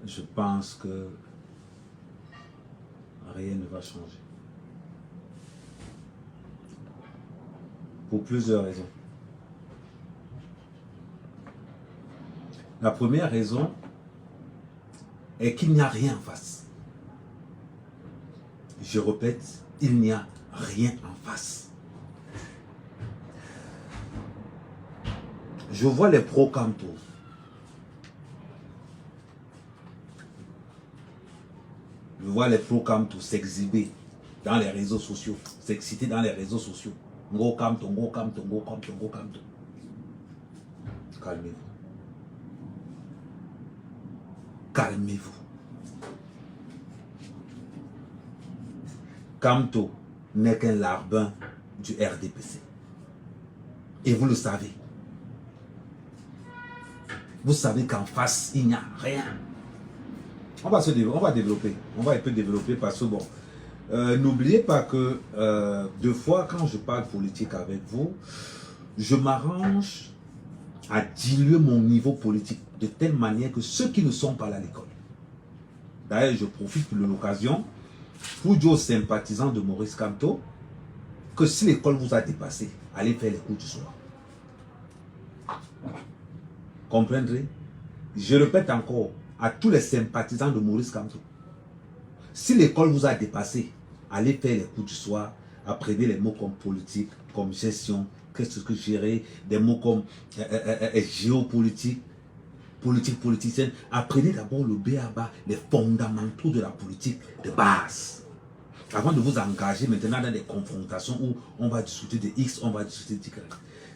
je pense que rien ne va changer. Pour plusieurs raisons. La première raison est qu'il n'y a rien en face. Je répète, il n'y a rien en face. Je vois les pro-Camto. Je vois les pro-Camto s'exhiber dans les réseaux sociaux, s'exciter dans les réseaux sociaux. Ngo Camto, Ngo Camto, Ngo Camto, Ngo Camto. Calmez-vous. Calmez-vous. Camto n'est qu'un larbin du RDPC. Et vous le savez. Vous savez qu'en face, il n'y a rien. On va développer. On va un peu développer parce que bon, n'oubliez pas que deux fois, quand je parle politique avec vous, je m'arrange à diluer mon niveau politique de telle manière que ceux qui ne sont pas là à l'école. D'ailleurs, je profite de l'occasion pour dire aux sympathisants de Maurice Kamto que si l'école vous a dépassé, allez faire les cours du soir. Comprendrez? Je répète encore à tous les sympathisants de Maurice Kamto. Si l'école vous a dépassé, allez faire les cours du soir, apprenez les mots comme politique, comme gestion, qu'est-ce que gérer, des mots comme géopolitique, politique politicienne. Apprenez d'abord le B.A.B.A, les fondamentaux de la politique de base. Avant de vous engager maintenant dans des confrontations où on va discuter de X, on va discuter de Y.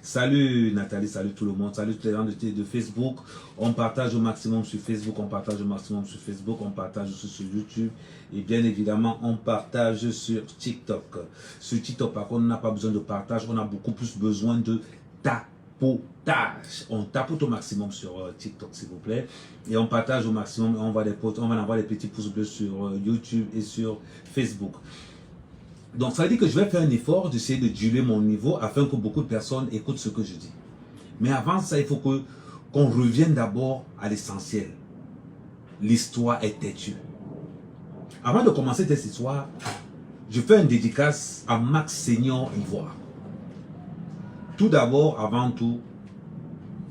Salut Nathalie, salut tout le monde, salut tous les gens de Facebook. On partage au maximum sur Facebook, on partage au maximum sur Facebook, on partage aussi sur YouTube. Et bien évidemment, on partage sur TikTok. Sur TikTok, par contre, on n'a pas besoin de partage, on a beaucoup plus besoin de tapotage. On tapote au maximum sur TikTok, s'il vous plaît. Et on partage au maximum, on va envoyer des petits pouces bleus sur YouTube et sur Facebook. Donc ça veut dire que je vais faire un effort d'essayer de diluer mon niveau afin que beaucoup de personnes écoutent ce que je dis. Mais avant ça, il faut qu'on revienne d'abord à l'essentiel. L'histoire est têtue. Avant de commencer cette histoire, je fais une dédicace à Max Senior Ivoire. Tout d'abord, avant tout,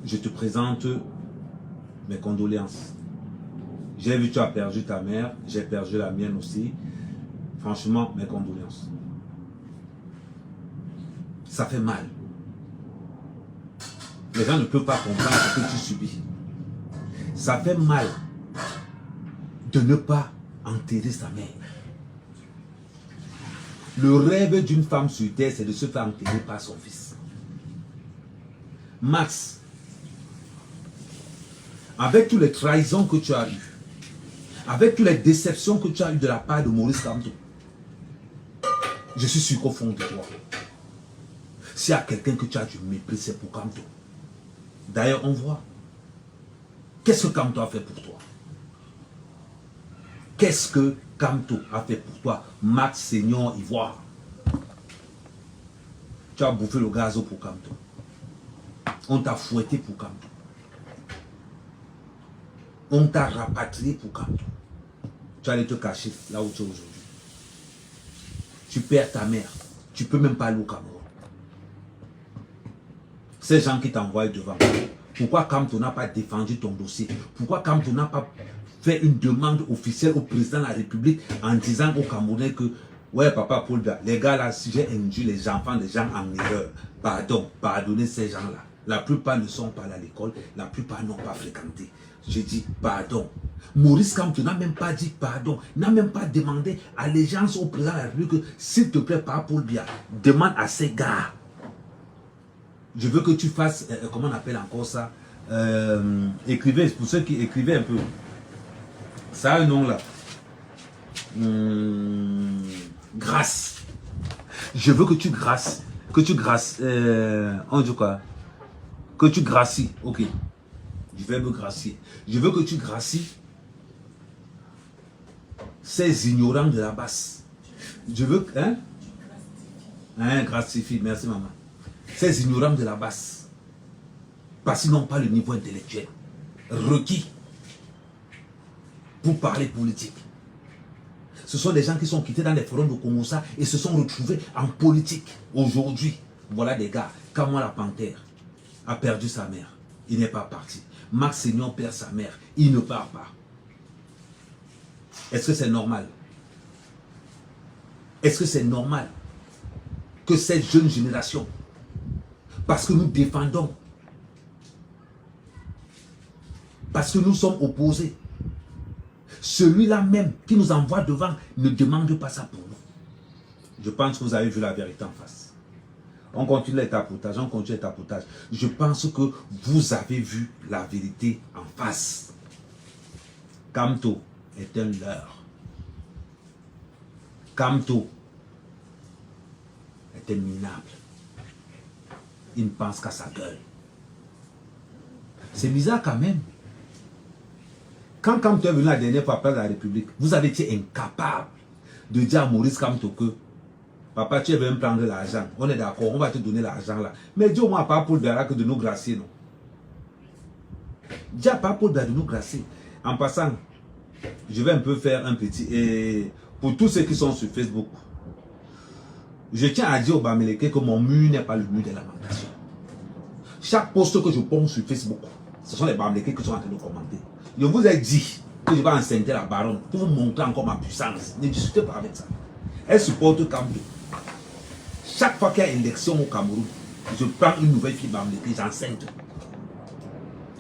je te présente mes condoléances. J'ai vu que tu as perdu ta mère, j'ai perdu la mienne aussi. Franchement, mes condoléances. Ça fait mal. Les gens ne peuvent pas comprendre ce que tu subis. Ça fait mal de ne pas enterrer sa mère. Le rêve d'une femme sur terre, c'est de se faire enterrer par son fils. Max, avec toutes les trahisons que tu as eues, avec toutes les déceptions que tu as eues de la part de Maurice Kamto, je suis sûr qu'au fond de toi, s'il y a quelqu'un que tu as du mépris, c'est pour Kamto. D'ailleurs, on voit. Qu'est-ce que Kamto a fait pour toi? Qu'est-ce que Kamto a fait pour toi, Max Senior Ivoire? Tu as bouffé le gazo pour Kamto. On t'a fouetté pour Kamto. On t'a rapatrié pour Kamto. Tu allais te cacher là où tu es aujourd'hui. Tu perds ta mère. Tu ne peux même pas aller au Cameroun. Ces gens qui t'envoient devant. Pourquoi Kamto n'a pas défendu ton dossier? Pourquoi Kamto n'a pas fait une demande officielle au président de la République en disant aux Camerounais que ouais papa Paul Biya, les gars là, si j'ai induit les enfants des gens en erreur, pardon, pardonnez ces gens là. La plupart ne sont pas allés à l'école, la plupart n'ont pas fréquenté. J'ai dit pardon. Maurice Kamto n'a même pas dit pardon, n'a même pas demandé allégeance au président de la République, s'il te plaît, papa Paul Biya, demande à ces gars. Je veux que tu fasses, comment on appelle encore ça, écrivez, pour ceux qui écrivaient un peu. Ça a un nom là. Grâce. Je veux que tu grâces. Que tu grâces. On dit quoi? Que tu gracies. Ok. Je vais me gracier. Je veux que tu gracies ces ignorants de la basse. Je veux que. Hein, gracifie. Merci maman. Ces ignorants de la basse. Parce qu'ils n'ont pas le niveau intellectuel requis pour parler politique. Ce sont des gens qui sont quittés dans les forums de Congossa et se sont retrouvés en politique. Aujourd'hui, voilà des gars. Comme moi, la panthère a perdu sa mère. Il n'est pas parti. Max Seignon perd sa mère. Il ne part pas. Est-ce que c'est normal? Est-ce que c'est normal que cette jeune génération, parce que nous défendons, parce que nous sommes opposés, celui-là même qui nous envoie devant ne demande pas ça pour nous? Je pense que vous avez vu la vérité en face. On continue les tapotages, on continue les tapotages. Je pense que vous avez vu la vérité en face. Kamto est un leurre. Kamto est un minable. Il ne pense qu'à sa gueule. C'est bizarre quand même. Quand Kamto est venu la dernière fois après la République, vous avez été incapable de dire à Maurice Kamto que papa, tu veux me prendre l'argent. On est d'accord, on va te donner l'argent là. Mais dis au moins pas Paul Biya que de nous gracier, non. Dis à pas Paul Biya de nous gracier. En passant, je vais un peu faire un petit... Et pour tous ceux qui sont sur Facebook, je tiens à dire au Bamileke que mon mur n'est pas le mur des lamentations. Chaque post que je ponce sur Facebook, ce sont les Bamileke qui sont en train de commenter. Je vous ai dit que je vais enceinter la baronne pour vous montrer encore ma puissance. Ne discutez pas avec ça. Elle supporte Kamto. Chaque fois qu'il y a élection au Cameroun, je prends une nouvelle fille Bamileke, j'enceinte.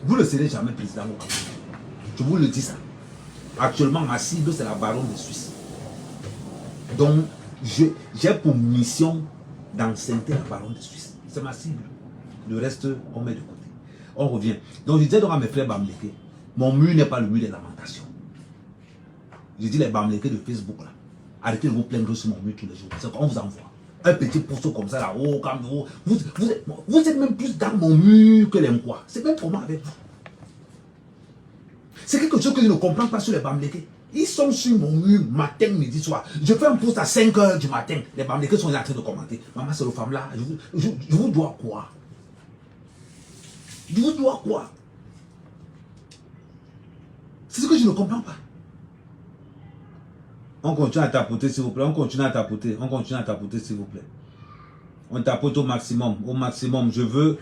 Vous ne serez jamais président au Cameroun. Je vous le dis ça. Actuellement, ma cible, c'est la baronne de Suisse. Donc, j'ai pour mission d'enceinter la baronne de Suisse. C'est ma cible. Le reste, on met de côté. On revient. Donc, je disais donc à mes frères Bamileke, mon mur n'est pas le mur des lamentations. Je dis les Bamileke de Facebook là, arrêtez de vous plaindre sur mon mur tous les jours. C'est qu'on vous envoie un petit poste comme ça là, oh, comme vous êtes même plus dans mon mur que les quoi. C'est même comment avec vous. C'est quelque chose que je ne comprends pas sur les Bamileke. Ils sont sur mon mur matin, midi, soir. Je fais un post à 5 h du matin. Les Bamileke sont en train de commenter. Maman, c'est le femme là. Je vous dois quoi? Je vous dois quoi? C'est ce que je ne comprends pas. On continue à tapoter, s'il vous plaît. On continue à tapoter. On continue à tapoter, s'il vous plaît. On tapote au maximum. Au maximum. Je veux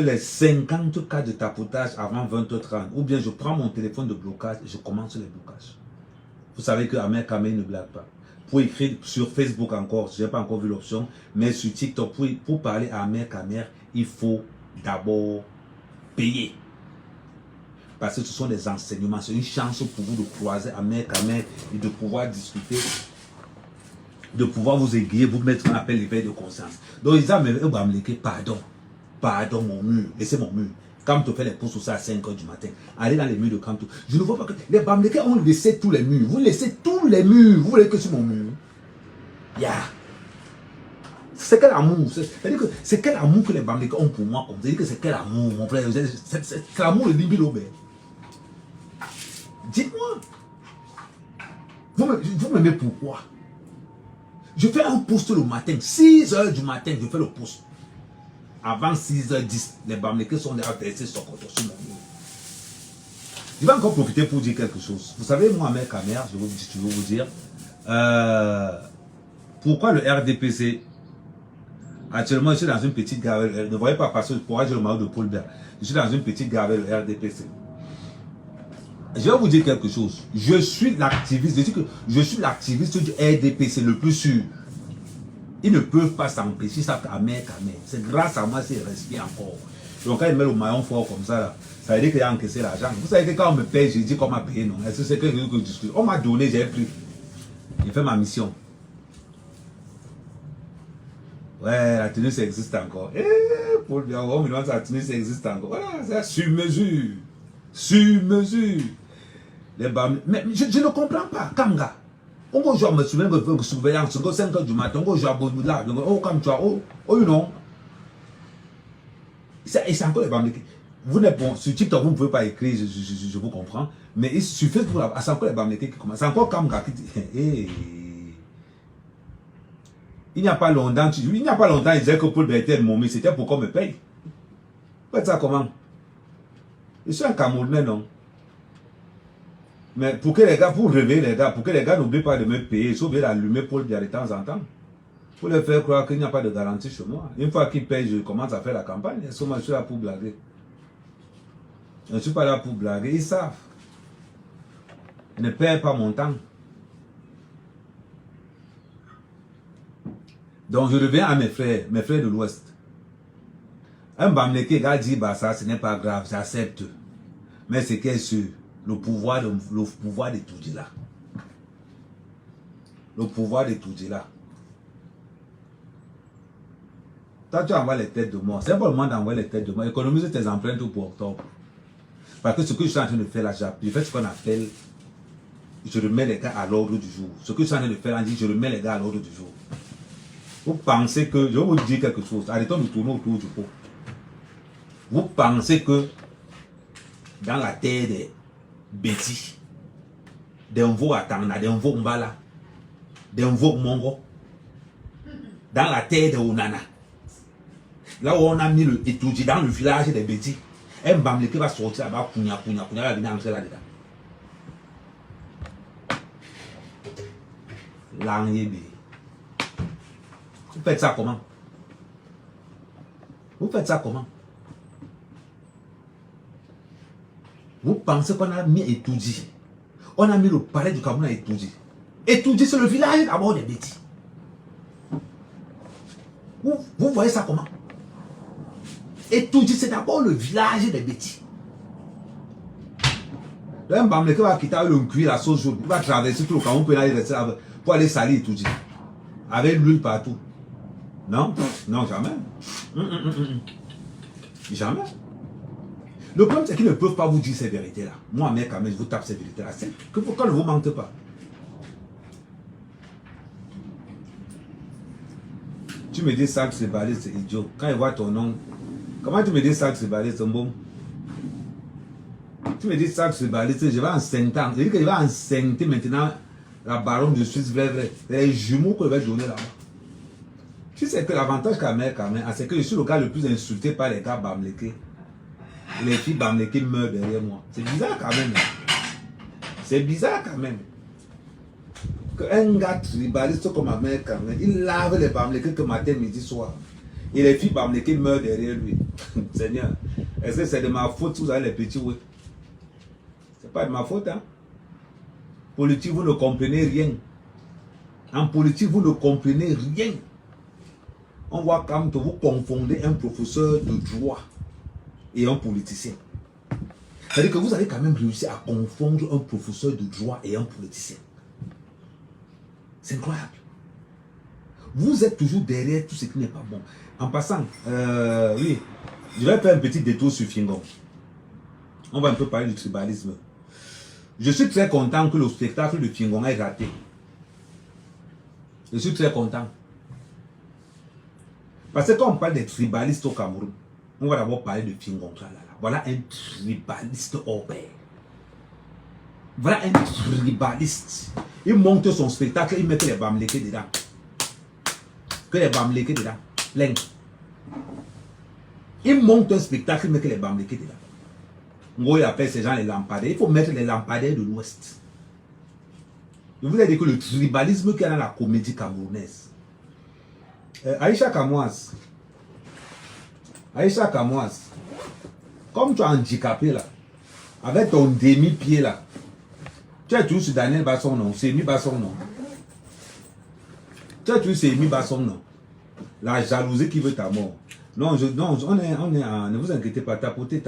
les 50 cas de tapotage avant 20h30. Ou bien je prends mon téléphone de blocage et je commence les blocages. Vous savez que Ahmed Kamé ne blague pas. Pour écrire sur Facebook encore, je n'ai pas encore vu l'option, mais sur TikTok, pour parler à Ahmed Kamé, il faut d'abord payer. Parce que ce sont des enseignements, c'est une chance pour vous de croiser Ahmed Kamé et de pouvoir discuter, de pouvoir vous aiguiller, vous mettre un appel d'éveil de conscience. Donc ils disent, Bamileke, pardon mon mur, laissez mon mur. Kamto fait les posts ça à 5 h du matin. Allez dans les murs de Kamto. Je ne vois pas que les Bamileke ont laissé tous les murs. Vous laissez tous les murs. Vous voulez que sur mon mur. Yeah. C'est quel amour. C'est quel amour que les Bamileke ont pour moi. C'est-à-dire que c'est quel amour, mon frère. C'est l'amour de Libilobe. Dites-moi. Vous m'aimez pourquoi? Je fais un post le matin. 6 h du matin, je fais le post. Avant 6 h 10, les Bamileke sont déjà versés sur mon mur. Je vais encore profiter pour dire quelque chose. Vous savez, moi, Ahmed Kamé, je veux vous dire, pourquoi le RDPC, actuellement, je suis dans une petite gare, ne voyez pas parce que pourquoi j'ai le maillot de Paul Biya. Je suis dans une petite gare avec le RDPC. Je vais vous dire quelque chose. Je suis l'activiste, je dis que je suis l'activiste du RDPC le plus sûr. Ils ne peuvent pas s'empêcher ça à Ahmed Kamé. C'est grâce à moi s'il respire encore. Donc quand il met le maillon fort comme ça, là, ça veut dire qu'il a encaissé l'argent. Vous savez que quand on me paye, je dis qu'on m'a payé, non? Est-ce que c'est quelque chose que je discute? On m'a donné, j'ai pris. J'ai fait ma mission. Ouais, la tenue, ça existe encore. Paul Biya, on me demande la tenue, ça existe encore. Voilà, c'est sur mesure. Sur mesure. Les mais je ne comprends pas. Kamga. On va jouer à me souvenir de surveillance. 5 h du matin, on va jouer à Boudouda. Oh, comme tu as. Oh, non. Et c'est encore les Bamileke. Vous n'êtes bon. Sur TikTok, vous ne pouvez pas écrire, je vous comprends. Mais sur Facebook, c'est encore les Bamileke qui commencent. C'est encore Kamga qui dit. Hey. Il n'y a pas longtemps, il disait que Paul Biya était momie. C'était pour qu'on me paye. Faites ça comment? Je suis un Camerounais, non? Mais pour que les gars, pour réveiller les gars, pour que les gars n'oublient pas de me payer, ils sont obligés d'allumer Paul Biya de temps en temps. Pour leur faire croire qu'il n'y a pas de garantie chez moi. Une fois qu'ils payent, je commence à faire la campagne. Est-ce que moi je suis là pour blaguer? Je ne suis pas là pour blaguer, ils savent. Ne perds pas mon temps. Donc je reviens à mes frères de l'Ouest. Un Bamleke a dit, bah ça, ce n'est pas grave, j'accepte. Mais c'est qu'est sûr, le pouvoir de Toudjila. Le pouvoir de Toudjila. Toi, tu envoies les têtes de mort. C'est pas le moment d'envoyer les têtes de mort. Économise tes empreintes pour octobre. Parce que ce que je suis en train de faire là, je fais ce qu'on appelle, je remets les gars à l'ordre du jour. Ce que je suis en train de faire là, je remets les gars à l'ordre du jour. Vous pensez que, je vais vous dire quelque chose, arrêtons de tourner autour du pot. Vous pensez que dans la terre des Bétis, des Mvo Atangna, des Mvo Mbala, des Mvo Mongo, dans la terre de Onana, là où on a mis le Etouji dans le village des Bétis, un Bamleke va sortir là-bas, Kounia, va venir entrer là-dedans. L'Angébé. Vous faites ça comment? Vous faites ça comment? Vous pensez qu'on a mis Etouji? On a mis le palais du Cameroun à Etouji. Etouji, c'est le village d'abord des Bétis. Vous voyez ça comment? Etouji, c'est d'abord le village des Bétis. Un Bamleke va quitter le cuir, la sauce jaune. Il va traverser tout le Cameroun pour aller salir Etouji. Avec l'huile partout. Non? Non, jamais. Jamais. Le problème, c'est qu'ils ne peuvent pas vous dire ces vérités-là. Moi, mec, quand même, je vous tape ces vérités-là. C'est que pourquoi ne vous mentez pas? Tu me dis ça que c'est balé, c'est idiot. Quand il voit ton nom, comment tu me dis ça que c'est balé, c'est bon? Tu me dis ça que c'est balé, je vais enceinte. Je dis que je vais enceinte maintenant la baronne de Suisse, vrai. Les jumeaux que je vais donner là-bas. Tu sais que l'avantage quand même, c'est que je suis le gars le plus insulté par les gars Bamleke. Les filles Bamleke meurent derrière moi. C'est bizarre quand même. C'est bizarre quand même. Qu'un gars tribaliste comme ma mère quand même, il lave les Bamleke que matin, midi, soir. Et les filles Bamleke meurent derrière lui. Seigneur, est-ce que c'est de ma faute si vous avez les petits oui? C'est pas de ma faute, hein? Politique, vous ne comprenez rien. En politique, vous ne comprenez rien. On voit comme vous confondez un professeur de droit et un politicien. C'est-à-dire que vous avez quand même réussi à confondre un professeur de droit et un politicien. C'est incroyable. Vous êtes toujours derrière tout ce qui n'est pas bon. En passant, oui, je vais faire un petit détour sur Fingon. On va un peu parler du tribalisme. Je suis très content que le spectacle de Fingon ait raté. Je suis très content. Parce que quand on parle des tribalistes au Cameroun, on va d'abord parler de Fingon. Voilà un tribaliste hors pair. Voilà un tribaliste. Il monte son spectacle, il met que les Bamleke dedans. Que les Bamleke dedans. L'un. Il monte un spectacle, il met que les Bamleke dedans. Moi, il appelle ces gens les lampadaires. Il faut mettre les lampadaires de l'Ouest. Je vous ai dit que le tribalisme qu'il y a dans la comédie camerounaise. Aïcha Kamoise, comme tu es handicapé là, avec ton demi-pied là, tu es toujours sur Daniel Basson, non? C'est mi Basson, non? Tu es toujours sur mi Basson, non? La jalousie qui veut ta mort. Non, ne vous inquiétez pas, tapotez.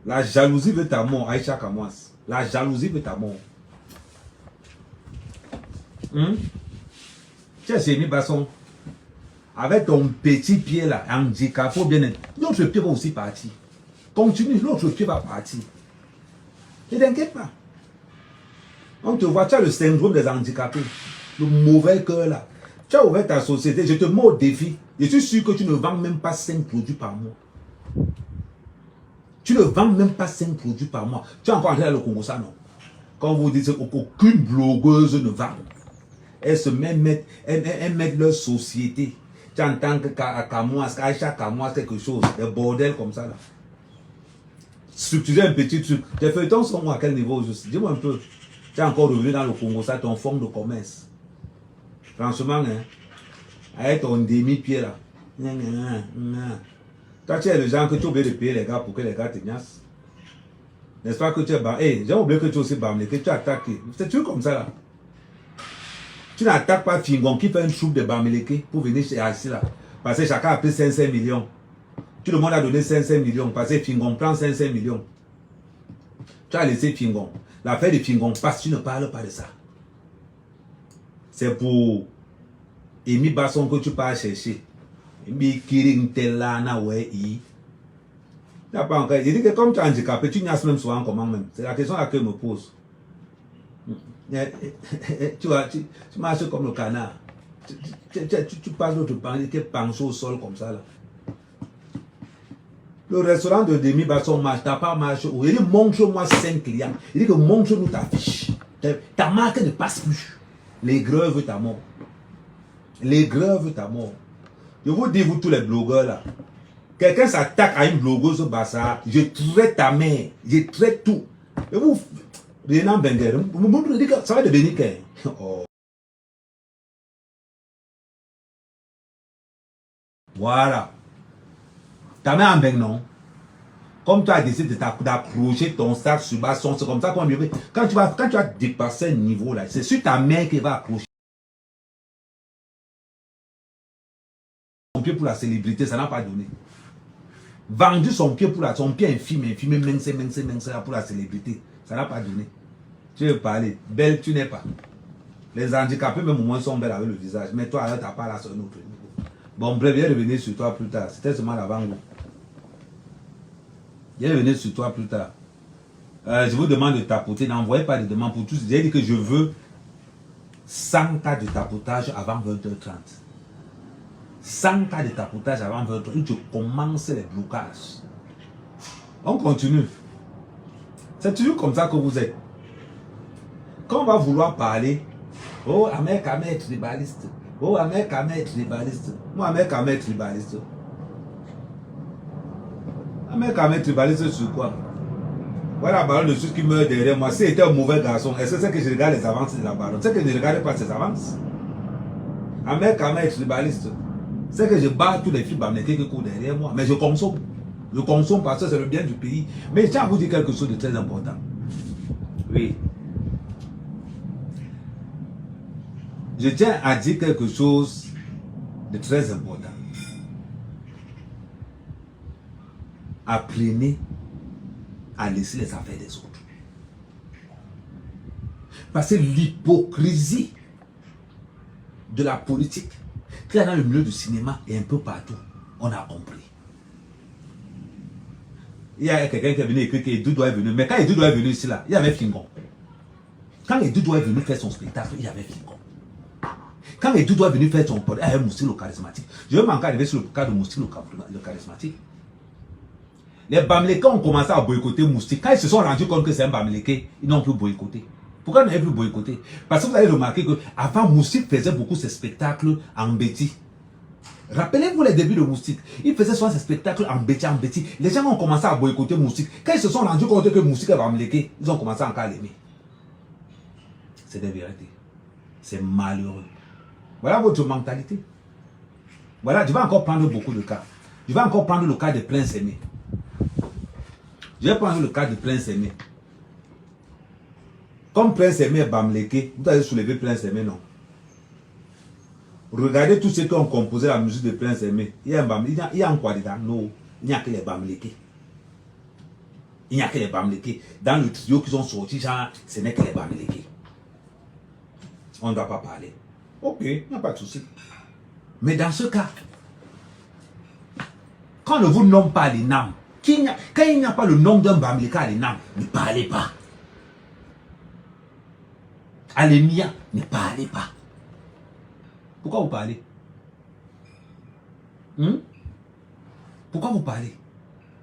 La jalousie veut ta mort, Aïcha Kamoise. La jalousie veut ta mort. Tu es Sémi Basson, avec ton petit pied là, handicapé, faut bien être. L'autre pied va aussi partir. Continue, l'autre pied va partir. Ne t'inquiète pas. On te voit, tu as le syndrome des handicapés, le mauvais cœur là. Tu as ouvert ta société, je te mets au défi. Je suis sûr que tu ne vends même pas 5 produits par mois. Tu ne vends même pas 5 produits par mois. Tu es encore entré dans le Congo, ça non? Quand vous dites qu'aucune blogueuse ne vend. Elles se mettent, elles mettent leur société. Tu entends que Kamoise, Aïcha Kamoise, quelque chose, des bordels comme ça là. structurer un petit truc. Tes feuilletons sont à quel niveau juste? Dis-moi un peu. Tu es encore revenu dans le Congo, ça, ton fonds de commerce. Franchement, hein, avec ton demi-pied là. Toi, tu es le genre que tu oublies de payer les gars pour que les gars te niassent. N'est-ce pas que tu es hey, j'ai oublié que tu es aussi bamlé, que tu attaques. C'est toujours comme ça là. Tu n'attaques pas Fingon qui fait une troupe de Bamileke pour venir chez Assis là. Parce que chacun a pris 500 millions. Tout le monde a donné 500 millions. Parce que Fingon prend 500 millions. Tu as laissé Fingon. L'affaire de Fingon passe, tu ne parles pas de ça. C'est pour Emi Basson que tu pars chercher. Emi Kiring Telana ouais. Il n'a pas encore. Il dit que comme tu es handicapé, tu niasses même souvent comment même. C'est la question à laquelle je me pose. Tu vois, tu marches comme le canard. Tu passes notre pain qui est penché au sol comme ça là. Le restaurant de Demi Basson marche, t'as pas marché. Il dit montre-moi 5 clients. Il dit que montre-nous ta fiche. Ta marque ne passe plus. Les grèves ta mort. Les grèves ta mort. Je vous dis, vous tous les blogueurs là. Quelqu'un s'attaque à une blogueuse au Bassa, je traite ta mère, je traite tout. Et vous, Renan Benger, vous dites que ça va devenir qu'un. Oh. Voilà. Ta mère en Beng, non? Comme tu as décidé d'accrocher ton sac sur Basson, c'est comme ça qu'on dit. Quand tu vas dépasser un niveau là, c'est sur ta mère qui va accrocher. Son pied pour la célébrité, ça n'a pas donné. Vendu son pied pour son pied infime, mince pour la célébrité, ça n'a pas donné. Tu veux parler, belle tu n'es pas. Les handicapés même au moins sont belles avec le visage, mais toi tu n'as pas là sur un autre niveau. Bon bref, je vais revenir sur toi plus tard, c'était seulement l'avant-goût. Je vais revenir sur toi plus tard. Je vous demande de tapoter, n'envoyez pas de demande pour tous. J'ai dit que je veux 100 cas de tapotage avant 20h30. 100 cas de tapotage avant 20h30. Tu commences les blocages. On continue. C'est toujours comme ça que vous êtes. Quand on va vouloir parler, oh, Ahmed Kamer tribaliste. Oh, Ahmed Kamer tribaliste. Moi, Ahmed Kamer tribaliste. Ahmed Kamer tribaliste sur quoi? Voilà la baronne de ceux qui meurt derrière moi. Si c'était un mauvais garçon, est-ce que c'est que je regarde les avances de la baronne? C'est que je ne regarde pas ses avances. Ahmed Kamer tribaliste. C'est que je bats tous les filles bamlékés qui courent derrière moi. Mais je consomme. Je consomme parce que c'est le bien du pays. Mais je tiens à vous dire quelque chose de très important. Oui. Je tiens à dire quelque chose de très important. Apprenez à laisser les affaires des autres. Parce que l'hypocrisie de la politique, qu'il y a dans le milieu du cinéma et un peu partout, on a compris. Il y a quelqu'un qui est venu écrire qu'Edou doit venir. Mais quand Edou doit venir ici, là, il y avait Fingon. Quand Edou doit venir faire son spectacle, il y avait Fingon. Quand Edou doit venir faire son podcast, il y avait Moussi le charismatique. Je vais m'encore arriver sur le cas de Moussi le charismatique. Les Bamlékés ont commencé à boycotter Moussi. Quand ils se sont rendus compte que c'est un Bamléké, ils n'ont plus boycotté. Pourquoi ils n'avaient plus boycotté? Parce que vous avez remarqué qu'avant, Moussi faisait beaucoup ses spectacles en Béti. Rappelez-vous les débuts de Moustique. Il faisait souvent ses spectacles en Béti. Les gens ont commencé à boycotter Moustique. Quand ils se sont rendus compte que Moustique est Bamléké, ils ont commencé encore à l'aimer. C'est des vérités. C'est malheureux. Voilà votre mentalité. Voilà, je vais encore prendre beaucoup de cas. Je vais encore prendre le cas de Prince Aimé. Je vais prendre le cas de Prince Aimé. Comme Prince Aimé est Bamléké, vous allez soulever Prince Aimé, non? Regardez tous ceux qui ont composé la musique de Prince Aimé. Il y a un quoi dedans? Non, il n'y a que les Bamlékés. Il n'y a que les Bamlékés. Dans le trio qui sont sortis, genre, ce n'est que les Bamlékés. On ne doit pas parler. Ok, il n'y a pas de souci. Mais dans ce cas, quand on ne vous nomme pas les noms, quand il n'y a pas le nom d'un Bamléka à l'ENAM, ne parlez pas. À l'EMIA, ne parlez pas. Pourquoi vous parlez? Pourquoi vous parlez?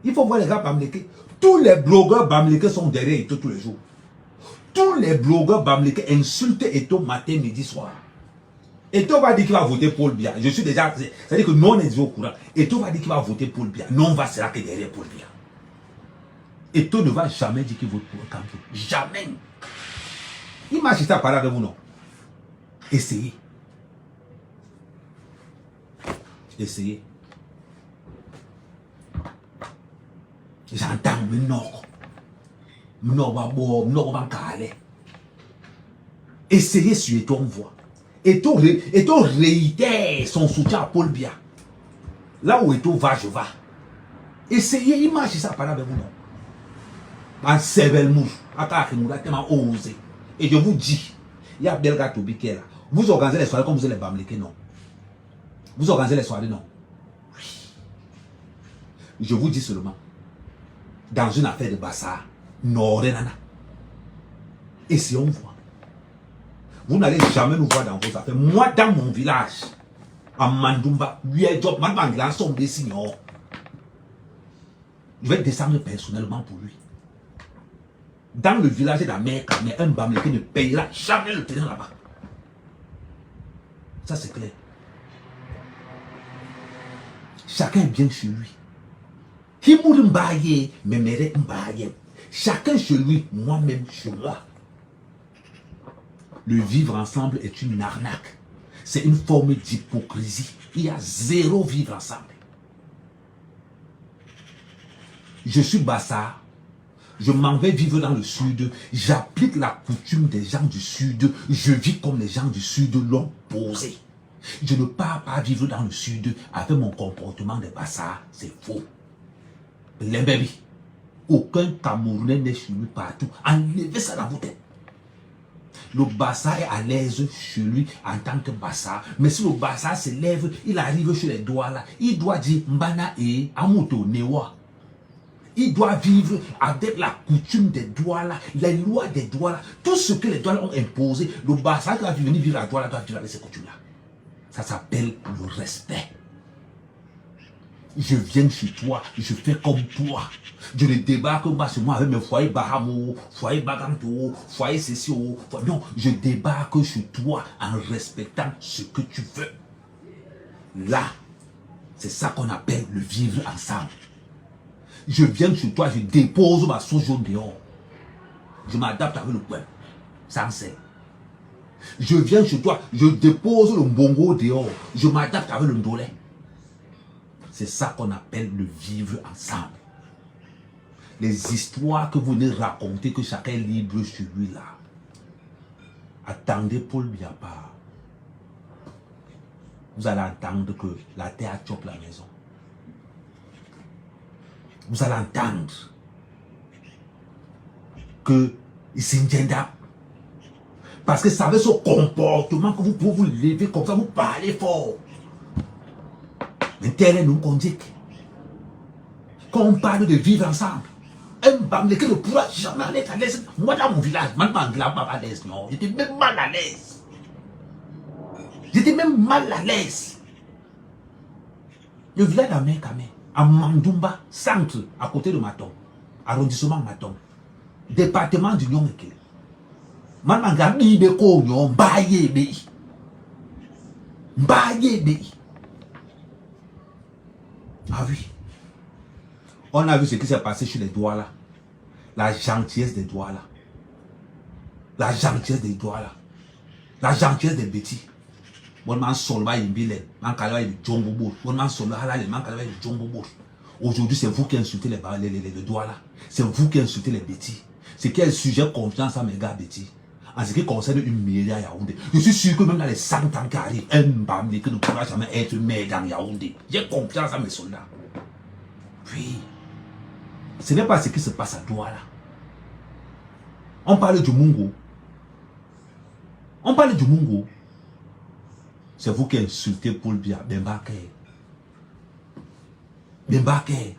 Il faut voir les gars Bamlékés. Tous les blogueurs Bamlékés sont derrière Eto tous les jours. Tous les blogueurs Bamlékés insultent Eto matin, midi, soir. Eto va dire qu'il va voter Paul Biya. Je suis déjà... C'est-à-dire que nous, on est déjà au courant. Eto va dire qu'il va voter Paul Biya. Nous, on va se là que derrière Paul Biya. Eto'o ne va jamais dire qu'il vote pour Campo. Jamais. Il m'a acheté à parler avec vous, non? Essayez. Essayez. J'entends le nord. Essayez sur Eto'o, on voit. Eto'o réitère son soutien à Paul Biya. Là où Eto'o va, je vais. Essayez, imagine ça par là avec vous, non? En Sebel Mouche, tellement osé. Et je vous dis, il y a Belga Tobi qui est là. Vous organisez les soirées comme vous allez les Bamleke, non? Vous organisez les soirées, non? Oui. Je vous dis seulement, dans une affaire de Bassa, Norenana. Et si on voit, vous n'allez jamais nous voir dans vos affaires. Moi, dans mon village, à Mandoumba, je vais descendre personnellement pour lui. Dans le village d'Amérique, un Bamleke ne payera jamais le terrain là-bas. Ça c'est clair. Chacun est bien chez lui. Chacun chez lui, moi-même chez moi. Le vivre ensemble est une arnaque. C'est une forme d'hypocrisie. Il y a zéro vivre ensemble. Je suis Bassa. Je m'en vais vivre dans le sud. J'applique la coutume des gens du sud. Je vis comme les gens du sud l'ont posé. Je ne pars pas vivre dans le sud avec mon comportement de Bassa. C'est faux. L'embébi. Aucun Camerounais n'est chez lui partout. Enlevez ça dans vos têtes. Le Bassa est à l'aise chez lui en tant que Bassa. Mais si le Bassa se lève, il arrive chez les Douala. Il doit dire Mbana et Amuto Newa. Il doit vivre avec la coutume des Douala, les lois des Douala, tout ce que les Douala ont imposé. Le Bassa qui va venir vivre à Douala doit vivre avec ces coutumes-là. Ça s'appelle le respect. Je viens chez toi, je fais comme toi. Je ne débarque pas chez moi avec mes foyers Bahamo, foyer Baganto, foyer Cessio. Non, je débarque chez toi en respectant ce que tu veux. Là, c'est ça qu'on appelle le vivre ensemble. Je viens chez toi, je dépose ma sauce jaune dehors. Je m'adapte avec le peuple, sans sel. Je viens chez toi, je dépose le bongo dehors. Je m'adapte avec le ndolé. C'est ça qu'on appelle le vivre ensemble. Les histoires que vous venez raconter, que chacun est libre chez lui là. Attendez Paul Biya. Vous allez entendre que la terre chope la maison. Vous allez entendre que il s'ingénda. Parce que ça avait ce comportement que vous pouvez vous lever comme ça, vous parlez fort. L'intérêt nous conduit. Quand on parle de vivre ensemble, un Bamleke ne pourra jamais être à l'aise. Moi dans mon village, je n'étais même pas à l'aise. J'étais même mal à l'aise. J'étais même mal à l'aise. Le village d'Amérique, à Mandoumba, centre, à côté de Maton, arrondissement Maton, département du Nyongue. Mananga Bibeko Nyon, Baye Bei. Baye Bei. Ah oui. On a vu ce qui s'est passé chez les Douala. La gentillesse des Douala. La gentillesse des Douala. La gentillesse des Bétis. Aujourd'hui, c'est vous qui insultez les Douala. C'est vous qui insultez les Bétis. C'est quel sujet confiance à mes gars Bétis. En ce qui concerne une mairie à Yaoundé. Je suis sûr que même dans les 100 ans qui arrivent, un Bamleke ne pourra jamais être maire dans Yaoundé. J'ai confiance à mes soldats. Puis, ce n'est pas ce qui se passe à Douala. On parle du Mungo. On parle du Mungo. C'est vous qui insultez Paul Biya, Bembake. Bembake.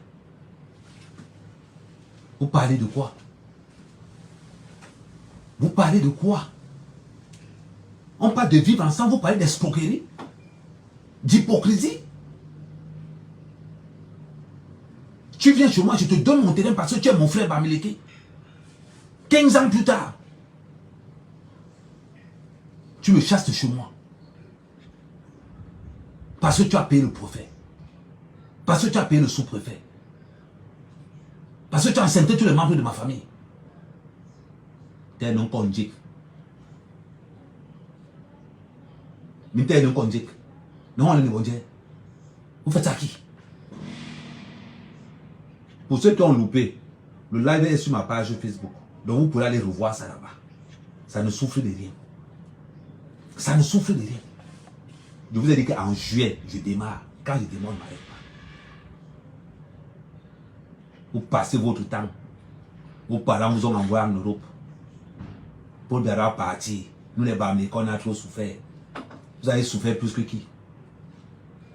Vous parlez de quoi? Vous parlez de quoi? On parle de vivre ensemble, vous parlez d'escroquerie, d'hypocrisie. Tu viens chez moi, je te donne mon terrain parce que tu es mon frère Bamleke. 15 ans plus tard, tu me chasses de chez moi. Parce que tu as payé le préfet. Parce que tu as payé le sous-préfet. Parce que tu as enceinté tous les membres de ma famille. Tu es un non-conjique. Mais tu es un non-conjique. Non, on est bon Dieu. Vous faites ça à qui? Pour ceux qui ont loupé, le live est sur ma page Facebook. Donc vous pourrez aller revoir ça là-bas. Ça ne souffre de rien. Ça ne souffre de rien. Je vous ai dit qu'en juillet, je démarre. Quand je démarre, je ne m'arrête pas. Vous passez votre temps. Vos parents vous ont envoyé en Europe. Paul Béra parti. Nous les Bamés, qu'on a trop souffert. Vous avez souffert plus que qui?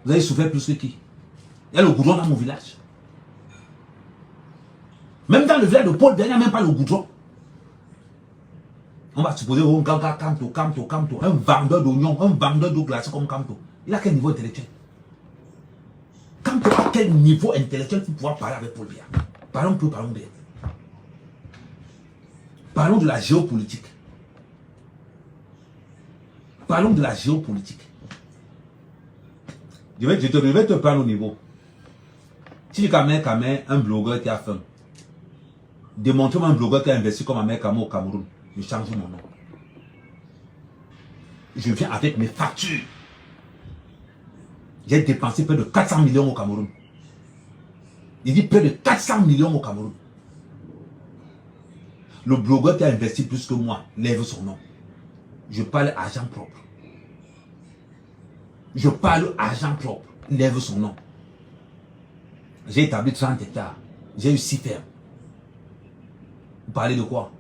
Vous avez souffert plus que qui? Il y a le goudron dans mon village. Même dans le village de Paul Béra, il n'y a même pas le goudron. On va supposer un gars Kamto, un vendeur d'oignons, un vendeur d'eau glacée comme Kamto. Il a quel niveau intellectuel? Kamto a quel niveau intellectuel pour pouvoir parler avec Paul Biya? Parlons bien. Parlons de la géopolitique. Parlons de la géopolitique. Je vais te prendre au niveau. Si tu amènes un blogueur qui a faim, démontre-moi un blogueur qui a investi comme Ahmed Kamo au Cameroun. Je change mon nom. Je viens avec mes factures. J'ai dépensé près de 400 millions au Cameroun. Il dit près de 400 millions au Cameroun. Le blogueur qui a investi plus que moi lève son nom. Je parle argent propre. Je parle argent propre. Lève son nom. J'ai établi 30 hectares. J'ai eu 6 fermes. Vous parlez de quoi?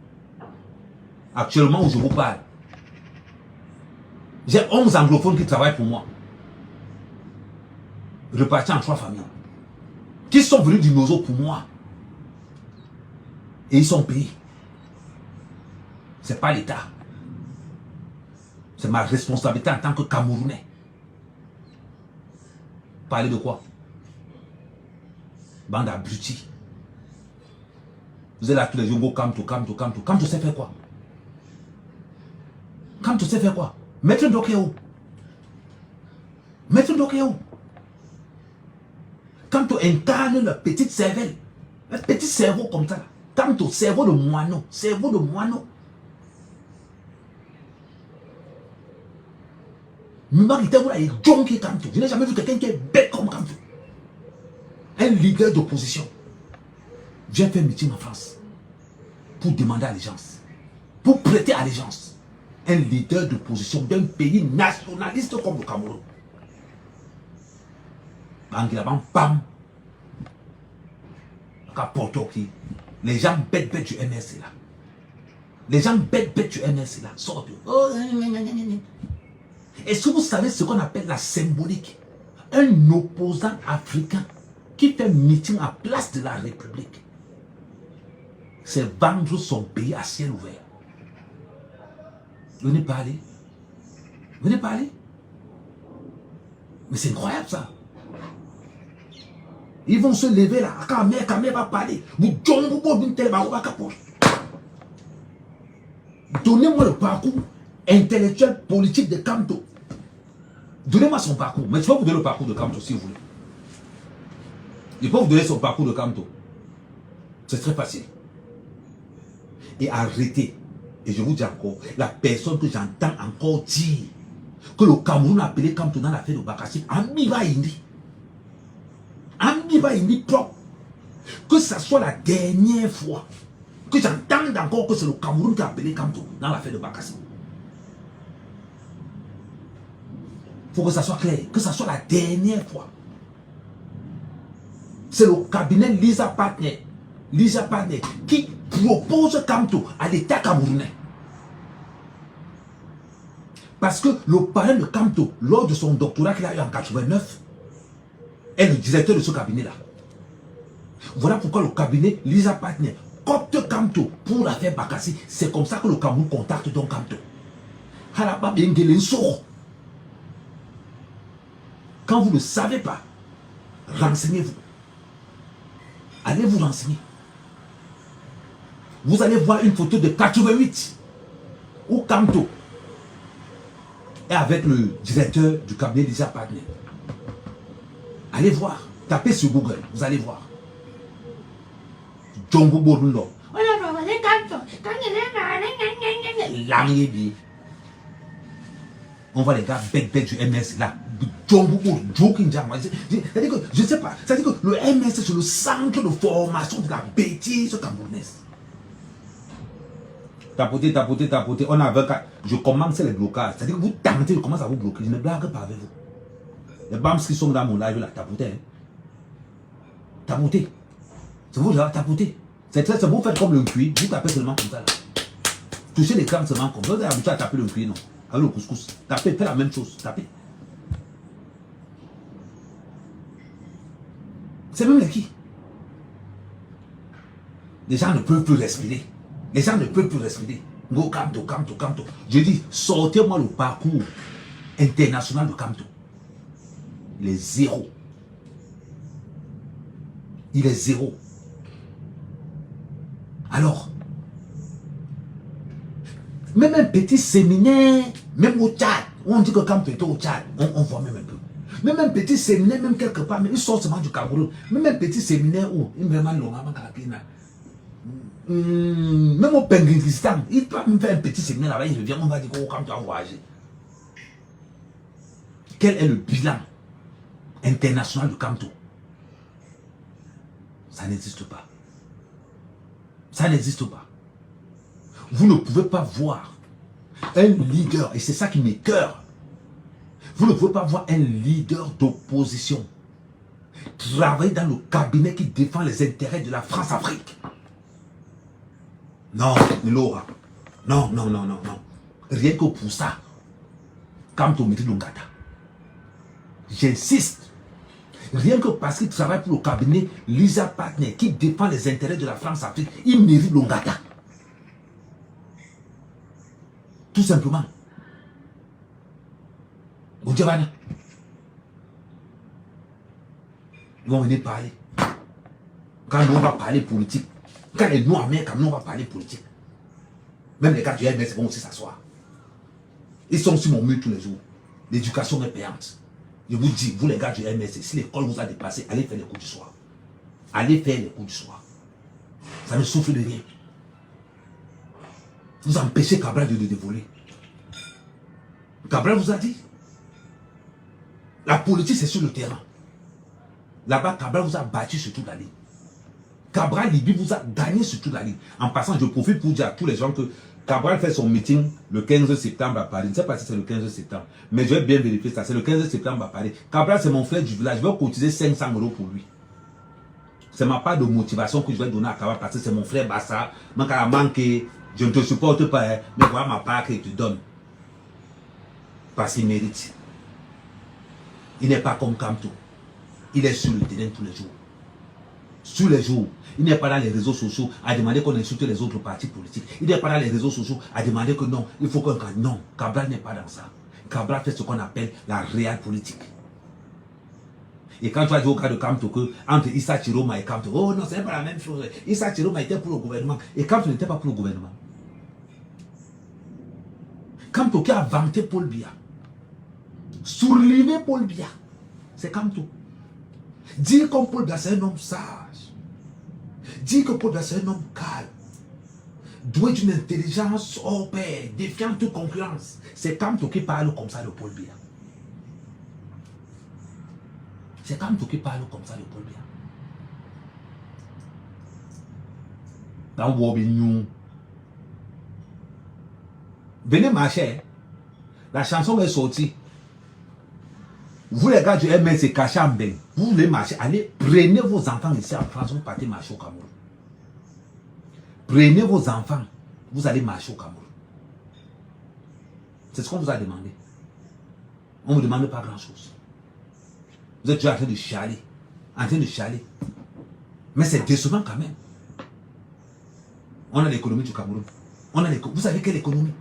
Actuellement où je vous parle, j'ai 11 anglophones qui travaillent pour moi. Repartis en 3 familles. Qui sont venus du Nozo pour moi. Et ils sont payés. Ce n'est pas l'État. C'est ma responsabilité en tant que Camerounais. Parler de quoi? Bande abrutis. Vous êtes là tous les jours, Kamto. Kamto sait faire quoi? Kamto sait faire quoi? Mettre un dossier où? Mettre un dossier où? Kamto incarne la petite cervelle. Un petit cerveau comme ça. Kamto, cerveau de moineau. Cerveau de moineau. Je n'ai jamais vu quelqu'un qui est bête comme Kamto. Un leader d'opposition. J'ai fait un meeting en France pour demander allégeance, pour prêter allégeance. Un leader d'opposition d'un pays nationaliste comme le Cameroun. Pam. Les gens bêtes du MRC là. Les gens bêtes du MRC là sortent. Est-ce que vous savez ce qu'on appelle la symbolique? Un opposant africain qui fait meeting à place de la République, c'est vendre son pays à ciel ouvert. Venez parler. Venez parler. Mais c'est incroyable ça. Ils vont se lever là. Kamé va parler. Donnez-moi le parcours intellectuel, politique de Kamto. Donnez-moi son parcours. Mais je peux vous donner le parcours de Kamto si vous voulez. Je peux vous donner son parcours de Kamto. C'est très facile. Et arrêtez. Et je vous dis encore, la personne que j'entends encore dire que le Cameroun a appelé Kamto dans l'affaire de Bakassi, Amiba Indi. Amiba Indi propre. Que ce soit la dernière fois que j'entends encore que c'est le Cameroun qui a appelé Kamto dans l'affaire de Bakassi. Il faut que ça soit clair, que ce soit la dernière fois. C'est le cabinet Lisa Partner qui propose Kamto à l'État camerounais. Parce que le parrain de Kamto, lors de son doctorat qu'il a eu en 89, est le directeur de ce cabinet-là. Voilà pourquoi le cabinet Lisa Partner copte Kamto pour l'affaire Bakassi. C'est comme ça que le Cameroun contacte donc Kamto. Quand vous ne savez pas, renseignez-vous. Allez vous renseigner. Vous allez voir une photo de 88 où Kamto est avec le directeur du cabinet Lisa Partner. Allez voir. Tapez sur Google. Vous allez voir. Djongo Borundo. On voit les gars bête du MS là. Djongo Borundo, joking jam. C'est-à-dire que, je ne sais pas, c'est-à-dire que le MS c'est le centre de formation de la bêtise camerounaise. Tapoter, tapoter, tapoter. On a 24. Je commence les blocages. C'est-à-dire que vous tentez, je commence à vous bloquer. Je ne blague pas avec vous. Les bams qui sont dans mon live là, tapoter. Hein. Tapoter. C'est vous là, tapoter. C'est vous faites comme le cuit. Vous tapez seulement comme ça là. Touchez les crânes seulement comme ça. Vous avez habitué à taper le cuit, non? Avec le couscous. Tapez, faites la même chose. Tapez. C'est même les qui? Les gens ne peuvent plus respirer. Les gens ne peuvent plus respirer. Go Kamto, Kamto, Kamto. Je dis, sortez-moi le parcours international de Kamto. Il est zéro. Il est zéro. Alors, même un petit séminaire, même au Tchad, on dit que Kamto était au Tchad, on voit même un peu. Même un petit séminaire, même quelque part, mais il sort seulement du Cameroun. Même un petit séminaire où il vraiment longtemps même au Penguinistan, il peut même faire un petit séminaire là-bas, il revient, on va dire que Kamto a voyagé. Quel est le bilan international de Kamto? Ça n'existe pas. Ça n'existe pas. Vous ne pouvez pas voir un leader, et c'est ça qui m'écoeure. Vous ne pouvez pas voir un leader d'opposition travailler dans le cabinet qui défend les intérêts de la France-Afrique. Non, Laura. Non, non, non, non, non. Rien que pour ça, Kamto mérite Longata. J'insiste. Rien que parce qu'il travaille pour le cabinet Lisa Partner qui défend les intérêts de la France-Afrique, il mérite Longata. Tout simplement. Vous dites, ils vont venir parler. Quand nous on va parler politique, quand les Noirs américains, nous on va parler politique. Même les gars du MS vont aussi s'asseoir. Ils sont sur mon mur tous les jours. L'éducation est payante. Je vous dis, vous les gars du MS, si l'école vous a dépassé, allez faire les cours du soir. Allez faire les cours du soir. Ça ne souffre de rien. Vous empêchez Cabral de dévoler. Cabral vous a dit. La politique, c'est sur le terrain. Là-bas, Cabral vous a battu sur toute la ligne. Cabral Libye vous a gagné sur toute la ligne. En passant, je profite pour dire à tous les gens que Cabral fait son meeting le 15 septembre à Paris. Je ne sais pas si c'est le 15 septembre, mais je vais bien vérifier ça. C'est le 15 septembre à Paris. Cabral, c'est mon frère du village. Je vais cotiser 500 € pour lui. C'est ma part de motivation que je vais donner à Cabral parce que c'est mon frère Bassa. Donc, à la manque, je ne te supporte pas, hein, mais voilà ma part qu'il te donne. Parce qu'il mérite. Il n'est pas comme Kamto. Il est sur le terrain tous les jours. Sur les jours. Il n'est pas dans les réseaux sociaux à demander qu'on insulte les autres partis politiques. Il n'est pas dans les réseaux sociaux à demander que non, il faut qu'on... Non, Cabral n'est pas dans ça. Cabral fait ce qu'on appelle la réelle politique. Et quand tu as dit au cas de Kamto que entre Issa Chiroma et Kamto, oh non, c'est pas la même chose. Issa Chiroma était pour le gouvernement et Kamto n'était pas pour le gouvernement. Kamto qui a vanté Paul Biya, surlevé Paul Biya, c'est Kamto. Dire que Paul Biya c'est un homme sage. Dire que Paul Biya c'est un homme calme. Doué d'une intelligence hors pair, défiant toute concurrence. C'est Kamto qui parle comme ça de Paul Biya. C'est Kamto qui parle comme ça de Paul Biya. Dans Wobignou. Venez marcher. La chanson est sortie. Vous les gars du MS c'est caché en bain. Vous voulez marcher, allez, prenez vos enfants ici en France, vous partez marcher au Cameroun. Prenez vos enfants, vous allez marcher au Cameroun. C'est ce qu'on vous a demandé. On ne vous demande pas grand chose. Vous êtes toujours en train de chialer. En train de chialer. Mais c'est décevant quand même. On a l'économie du Cameroun. Vous savez quelle économie?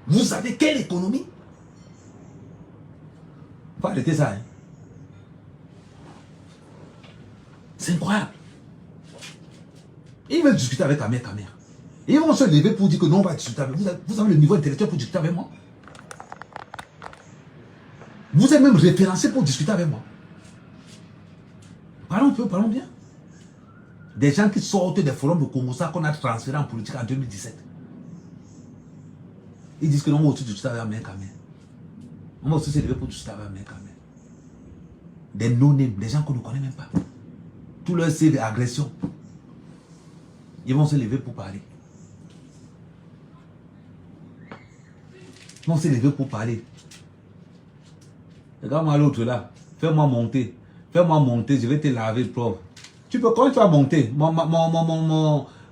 Vous savez quelle économie? Faut arrêter ça. Hein? C'est incroyable. Ils veulent discuter avec Kamer. Ils vont se lever pour dire que non, on va discuter avec vous. Vous avez le niveau intellectuel pour discuter avec moi. Vous êtes même référencé pour discuter avec moi. Parlons un peu, parlons bien. Des gens qui sortent des forums de Congo, ça qu'on a transféré en politique en 2017. Ils disent que non, on va au-dessus de tout ça, mais quand même. On va aussi s'élever pour tout ça, mais quand même. Des no-names, des gens qu'on ne connaît même pas. Tout leur CV agression. Ils vont se lever pour parler. Ils vont se lever pour parler. Regarde-moi l'autre là. Fais-moi monter. Fais-moi monter, je vais te laver propre. Comment tu vas monter?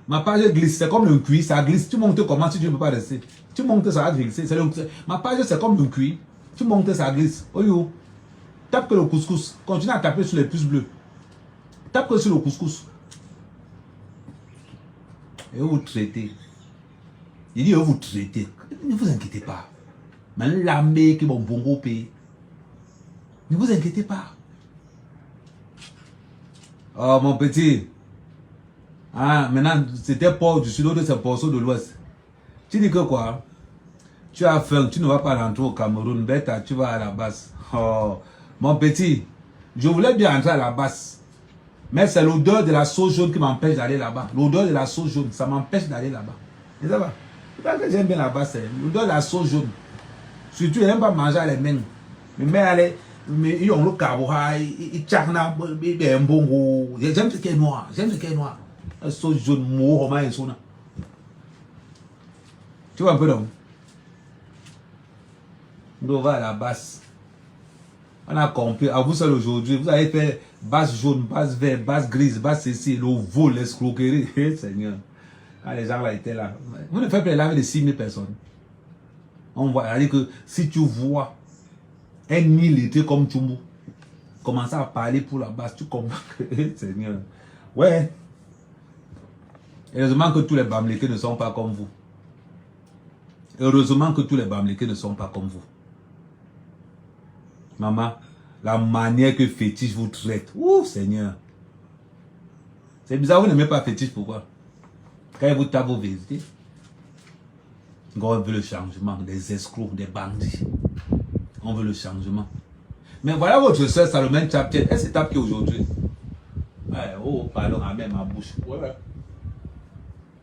Ma page glisse, c'est comme le cuir, ça glisse. Tu montes comment si tu ne peux pas rester? Tu montes, ça va glisser. Ma page, c'est comme le cuir. Tu montes, ça glisse. Oh yo. Tape que le couscous. Continue à taper sur les puces bleues. Tape que sur le couscous. Et vous traitez. Il dit, vous traitez. Ne vous inquiétez pas. Mais l'armée qui va bon pays. Ne vous inquiétez pas. Oh mon petit. Ah, maintenant, c'était port du sud, l'autre c'est port de l'ouest. Tu dis que quoi? Tu as faim, tu ne vas pas rentrer au Cameroun, bêta, tu vas à la base. Oh, mon petit, je voulais bien entrer à la base. Mais c'est l'odeur de la sauce jaune qui m'empêche d'aller là-bas. L'odeur de la sauce jaune, ça m'empêche d'aller là-bas. Et ça va. C'est pas que j'aime bien la base, c'est l'odeur de la sauce jaune. Surtout, j'aime pas manger à les mains. Mais allez, mais ils ont le carbohydrate, ils tchakna, un bon goût. J'aime ce qui est noir, j'aime ce qui est noir. La sauce jaune, mou, romain et sona. Tu vois un peu donc? On va à la base. On a compris. À vous seul aujourd'hui, vous avez fait base jaune, base vert, base grise, base ceci, le vol, l'escroquerie. Seigneur. Quand les gens là étaient là. Vous ne faites pas laver de 6000 personnes. On voit, c'est-à-dire que si tu vois un illettré comme Tchumbo commencer à parler pour la base, tu comprends que, Seigneur. Ouais. Heureusement que tous les Bamlékés ne sont pas comme vous. Heureusement que tous les Bamlékés ne sont pas comme vous. Maman, la manière que Fétiche vous traite. Ouh, Seigneur. C'est bizarre, vous n'aimez pas Fétiche, pourquoi? Quand il vous tape vos vérités, on veut le changement, des escrocs, des bandits. On veut le changement. Mais voilà votre soeur Salomé Chaptier. Elle s'est tapée aujourd'hui. Oh, pardon, amène ma bouche. Ouais.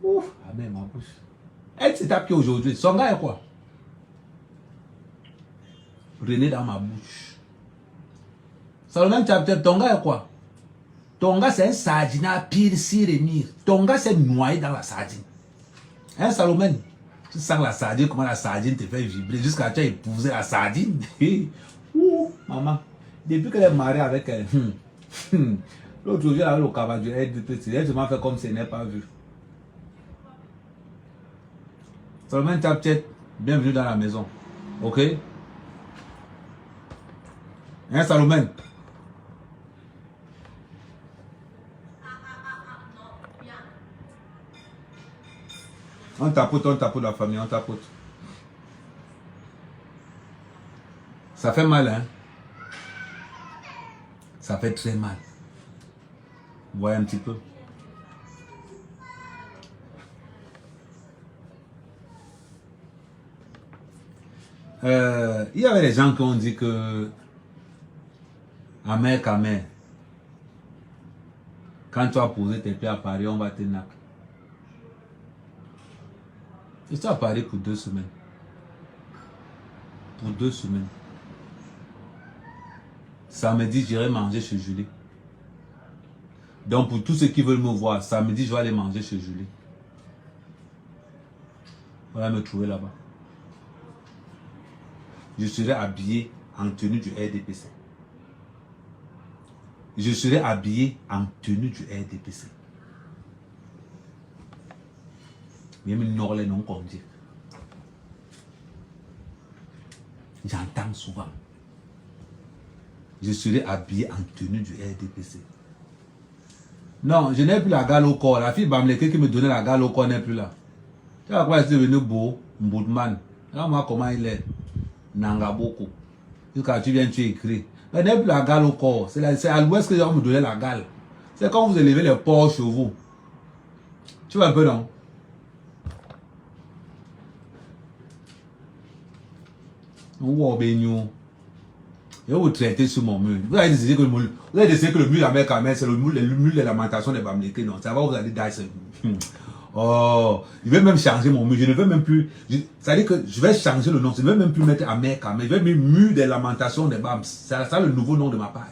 Ouf, amène ma bouche. Elle s'est tapée aujourd'hui. Son gars est quoi? Prenez dans ma bouche. Salomé Chaptier, ton gars est quoi? Ton gars, c'est un sardinat pire, cire et mire. Ton gars, c'est noyé dans la sardine. Hein, Salomé? Tu sens la sardine, comment la sardine te fait vibrer jusqu'à tu as épousé la sardine. Ouh, maman. Depuis qu'elle est mariée avec elle, l'autre jour, elle au cabane du RDPC, elle m'a fait comme si elle n'est pas vue. Salomé Chaptier, bienvenue dans la maison. Ok? Hein, Salomé? On tapote la famille, on tapote. Ça fait mal, hein? Ça fait très mal. Vous voyez un petit peu? Il y avait des gens qui ont dit que Amer Kamer, quand tu as posé tes pieds à Paris, on va te nac. Je suis à Paris pour 2 semaines. Pour 2 semaines. Samedi, j'irai manger chez Julie. Donc pour tous ceux qui veulent me voir, samedi, je vais aller manger chez Julie. On va me trouver là-bas. Je serai habillé en tenue du RDPC. Je serai habillé en tenue du RDPC. Même Norlé non comme dire. J'entends souvent. Je serai habillé en tenue du RDPC. Non, je n'ai plus la gale au corps. La fille Bamléké qui me donnait la gale au corps n'est plus là. Tu vois quoi, c'est devenu beau, Mboudman. Regarde-moi comment il est. Nangaboko. Jusqu'à tu viens, tu écris. Mais n'est plus la gale au corps. C'est à l'ouest que les gens me donnaient la gale. C'est quand vous élevez les porcs chevaux. Tu vois un peu, non? Et vous traitez sur mon mur. Vous avez décidé que le mur avec Ahmed, c'est le mur de lamentation des Bamlékés. Non, ça va, vous allez dire. Oh, je vais même changer mon mur. Je ne veux même plus. Ça veut dire que je vais changer le nom. Je ne vais même plus mettre Ahmed Ahmed. Je vais mettre mur des lamentations des Bams. C'est ça le nouveau nom de ma page.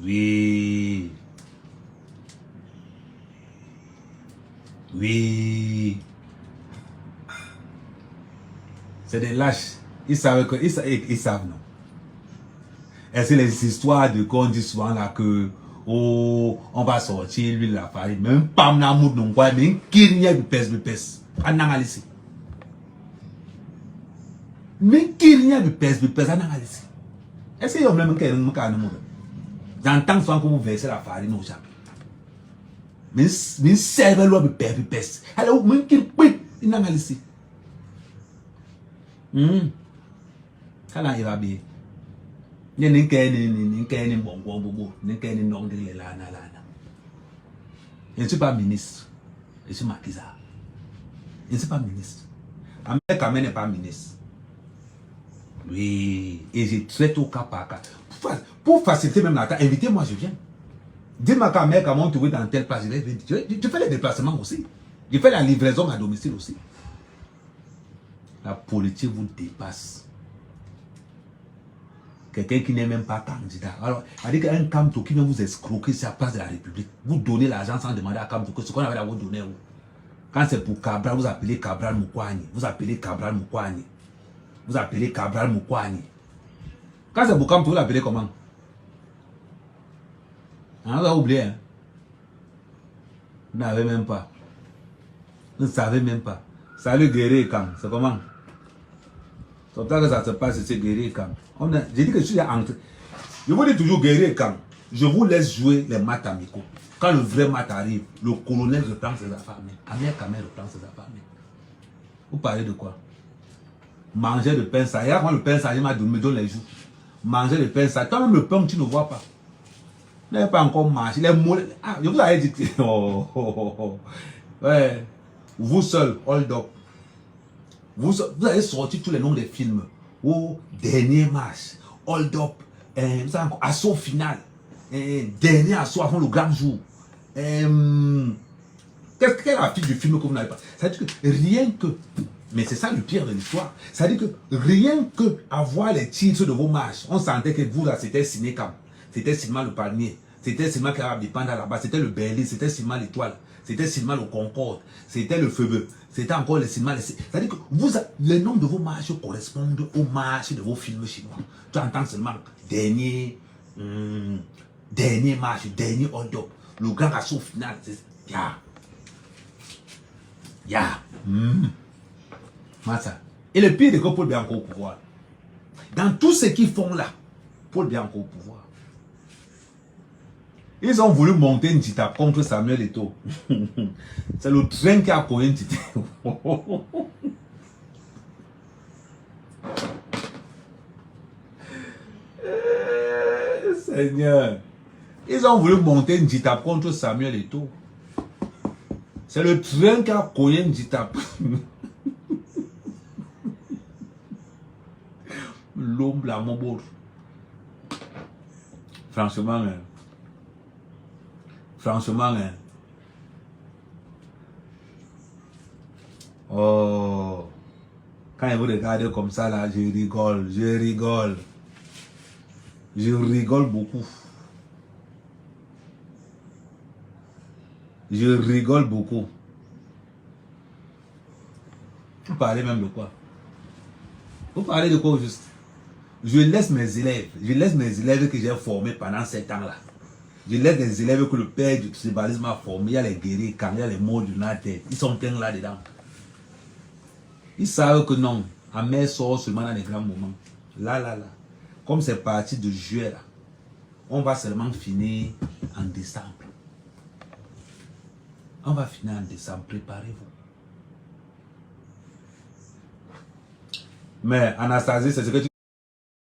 Oui. Oui. C'est des lâches. Ils savent que. Ils savent, non. Et c'est les histoires de qu'on dit souvent là que. Oh, on va sortir l'huile la farine. Même pas n'amour non quoi. Mais qui n'y a de pèse. En analyse. Mais qui n'y a de pèse en analyse. Est-ce qu'il y a même un cas de j'entends souvent que vous versez la farine au chapeau. Mais servez l'eau de pèse. Alors, même qui peut en analyse. Quand il va bien. Je ne suis pas ministre. Je suis maquisard. Je ne suis pas ministre. Ahmed Ahmed n'est pas ministre. Oui. Et je traite au cas par cas. Pour faciliter même la tâche, invitez-moi, je viens. Dis-moi qu'Ahmed Ahmed trouvé dans telle place. Je fais les déplacements aussi. Je fais la livraison à domicile aussi. La politique vous dépasse. Quelqu'un qui n'est même pas candidat. Alors, il dit qu'un Kamto qui vient vous escroquer sur la place de la République, vous donnez l'argent sans demander à Kamto que ce qu'on avait à vous donner. Quand c'est pour Cabral, vous appelez Cabral Moukwani. Vous appelez Cabral Moukwani. Vous appelez Cabral Moukwani. Quand c'est pour Kamto, vous l'appelez comment? Hein, vous avez oublié. Hein? Vous n'avez même pas. Vous ne savez même pas. Salut Guéry Kam, c'est comment? C'est comme ça que ça se passe, c'est Guéry Kam. J'ai dit que je suis entre. Je vous dis toujours Guéry Kam. Je vous laisse jouer les maths amicaux. Quand le vrai maths arrive, le colonel reprend ses affaires. Ahmed Ahmed reprend ses affaires. Vous parlez de quoi? Manger le pain ça. Hier, quand le pain ça, il me donne les joues. Manger le pain ça. Toi-même le pain, tu ne vois pas. Vous n'avez pas encore marché. Les mots. Ah, je vous avais dit. Ouais. Vous seul, hold up. Vous avez sorti tous les noms des films. Oh, dernier match, hold up, assaut final, dernier assaut avant le grand jour. Quelle est la fiche du film que vous n'avez pas? Ça veut dire que rien que, mais c'est ça le pire de l'histoire, ça veut dire que rien que avoir les titres de vos matchs, on sentait que vous là c'était Cinécam, c'était cinéma le Palmier, c'était cinéma qui avait dépendant là-bas, c'était le Berlin, c'était cinéma l'étoile. C'était cinéma le Concorde, c'était le Feu, c'était encore le cinéma. C'est-à-dire que les noms de vos marches correspondent aux marches de vos films chinois. Tu entends seulement dernier marche, dernier hold-up, le grand assaut final. Ça. Et le pire, c'est que Paul Bianco au pouvoir. Dans tout ce qu'ils font là, Paul Bianco au pouvoir. Ils ont voulu monter une tita contre Samuel Eto'o. C'est le train qui a cogné une tita. Seigneur. Ils ont voulu monter une tita contre Samuel Eto'o. C'est le train qui a cogné une tita. L'homme la mon. Franchement, oh, quand vous regardez comme ça là, je rigole beaucoup. Je rigole beaucoup. Vous parlez même de quoi? Vous parlez de quoi juste? Je laisse mes élèves que j'ai formés pendant 7 ans là. Je laisse des élèves que le père du tribalisme a formés. Il y a les guerriers, quand il y a les morts du Natel. Ils sont pleins là-dedans. Ils savent que non. Ahmed sort seulement dans les grands moments. Là. Comme c'est parti de juillet là. On va seulement finir en décembre. On va finir en décembre. Préparez-vous. Mais Anastasie, c'est ce que